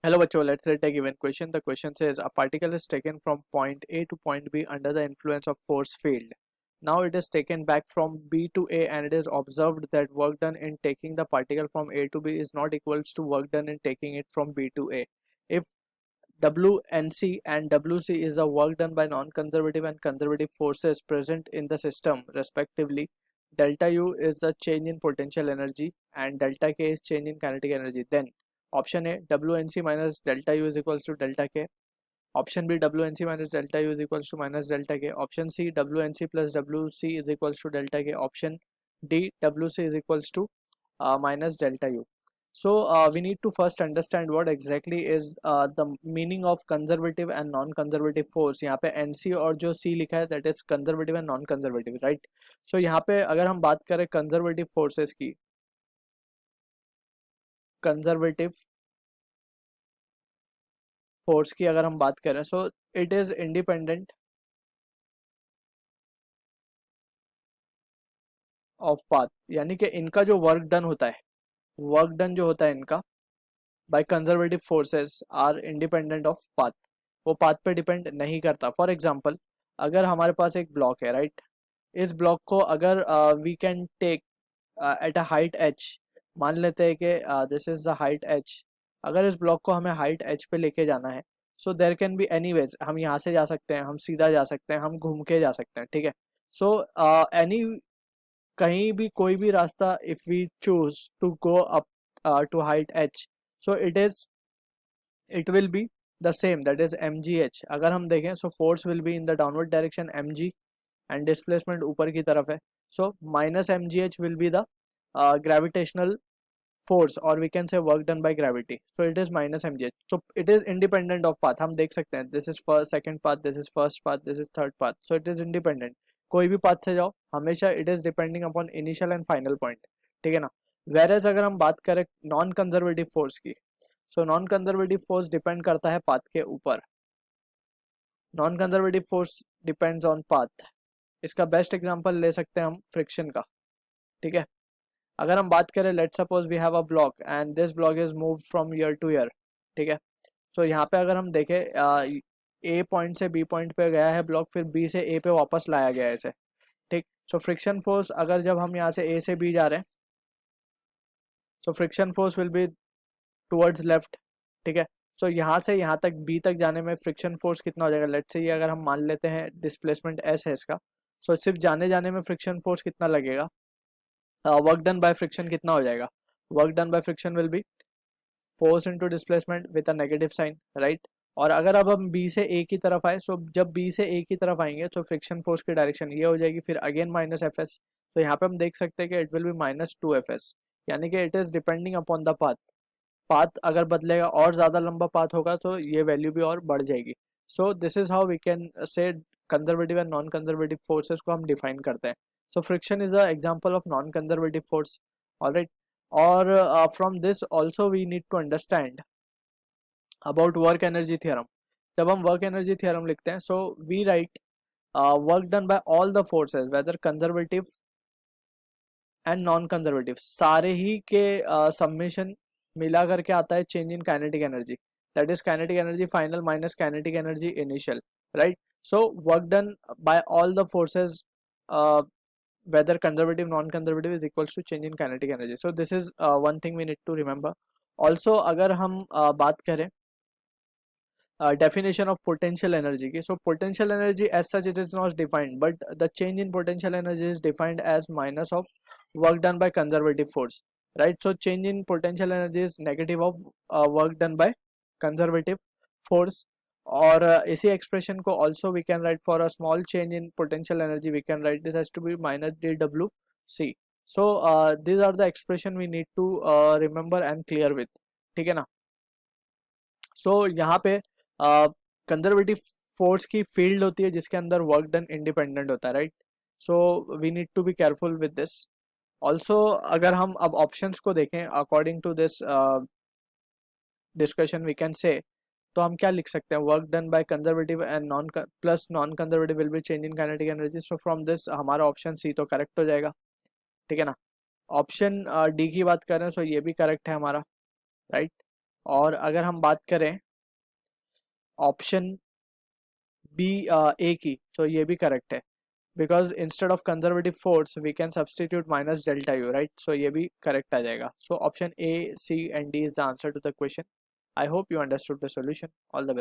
Hello, bachcho. Let's take a given question. The question says a particle is taken from point A to point B under the influence of force field. Now it is taken back from B to A and it is observed that work done in taking the particle from A to B is not equals to work done in taking it from B to A. If WNC and WC is the work done by non-conservative and conservative forces present in the system respectively, delta U is the change in potential energy and delta K is change in kinetic energy, then option A WNC minus delta U is equals to delta K, option B WNC minus delta U is equals to minus delta K, option C WNC plus WC is equals to delta K, option D WC is equals to minus delta U. So we need to first understand what exactly is the meaning of conservative and non-conservative force. यहाँ पे NC और जो C लिखा है that is conservative and non-conservative, right? So यहाँ पे अगर हम बात करें conservative forces की, conservative force की अगर हम बात करें, so it is independent of path, यानी कि इनका जो वर्क डन होता है, वर्क डन जो होता है इनका by conservative forces are independent of path, वो पाथ पे डिपेंड नहीं करता. फॉर एग्जांपल अगर हमारे पास एक ब्लॉक है, राइट, इस ब्लॉक को अगर we can take at a height h, मान लेते हैं कि this is the height h, अगर इस ब्लॉक को हमें हाइट h पे लेके जाना है, so there can be any ways, हम यहाँ से जा सकते हैं, हम सीधा जा सकते हैं, हम घूम के जा सकते हैं, ठीक है. सो एनी कहीं भी कोई भी रास्ता if we choose to go up to height h, so it will be the same, that is mgh. अगर हम देखें so force will be in the downward direction mg and displacement ऊपर की तरफ है, so minus mgh will be the gravitational force or we can say work done by gravity, so it is minus mgh. So it is independent of path. हम देख सकते हैं this is first second path, this is first path, this is third path, so it is independent. कोई भी path से जाओ हमेशा it is depending upon initial and final point, ठीक है ना. whereas अगर हम बात करें नॉन कंजर्वेटिव फोर्स की, so non conservative force depend करता है पाथ के ऊपर. Non conservative force depends on path. इसका बेस्ट एग्जांपल ले सकते हैं हम फ्रिक्शन का, ठीक है. अगर हम बात करें let's suppose we have a block and this block is move from here to here, ठीक है. सो यहाँ पे अगर हम देखें ए पॉइंट से बी पॉइंट पे गया है ब्लॉक, फिर बी से ए पे वापस लाया गया है इसे, ठीक. सो फ्रिक्शन फोर्स अगर जब हम यहाँ से ए से बी जा रहे हैं, so friction force will be towards left, ठीक है. सो यहाँ से यहाँ तक बी तक जाने में फ्रिक्शन फोर्स कितना हो जाएगा, लेट्स से ये अगर हम मान लेते हैं डिस्प्लेसमेंट एस है इसका, सो सिर्फ जाने जाने में फ्रिक्शन फोर्स कितना लगेगा, वर्क डन बाय फ्रिक्शन कितना हो जाएगा, work done by friction will be force into displacement with a negative sign, right. और अगर अब हम बी से ए की तरफ आए, सो जब बी से ए की तरफ आएंगे तो फ्रिक्शन फोर्स की डायरेक्शन ये हो जाएगी, फिर अगेन माइनस एफ एस. तो यहाँ पे हम देख सकते हैं कि it will be minus two F S, यानी कि it is depending upon the path. Path अगर बदलेगा और ज़्यादा लंबा पाथ होगा तो ये वैल्यू भी और बढ़ जाएगी. So this is how we can say conservative and non conservative forces को हम डिफाइन करते हैं. So friction is the example of non conservative force, alright. और from this also we need to understand about work energy theorem. जब हम work energy theorem लिखते हैं, so we write work done by all the forces whether conservative and non conservative, सारे ही के submission मिला करके आता है change in kinetic energy, that is kinetic energy final minus kinetic energy initial, right. So work done by all the forces whether conservative non-conservative is equals to change in kinetic energy. So this is one thing we need to remember. Also अगर हम बात करें definition of potential energy की, so potential energy as such it is not defined, but the change in potential energy is defined as minus of work done by conservative force, right. So change in potential energy is negative of work done by conservative force. और इसी expression को also we can write for a small change in potential energy, we can write this as to be minus dwc. so these are the expression we need to remember and clear with, ठीक है ना. so यहाँ पे conservative force की field होती है जिसके अंदर वर्क डन इंडिपेंडेंट होता है, right. So we need to be careful with this. Also अगर हम अब ऑप्शंस को देखें according to this discussion we can say, तो हम क्या लिख सकते हैं, work done by conservative and non plus non conservative will be change in kinetic energy. So from this हमारा ऑप्शन सी तो करेक्ट हो जाएगा, ठीक है ना. ऑप्शन डी की बात करें सो ये भी करेक्ट है हमारा, राइट. और अगर हम बात करें ऑप्शन बी ए की, तो ये भी करेक्ट है, because instead of conservative force we can substitute minus delta U, right. So ये भी करेक्ट आ जाएगा. So option A, C and D is the answer to the question. I hope you understood the solution. All the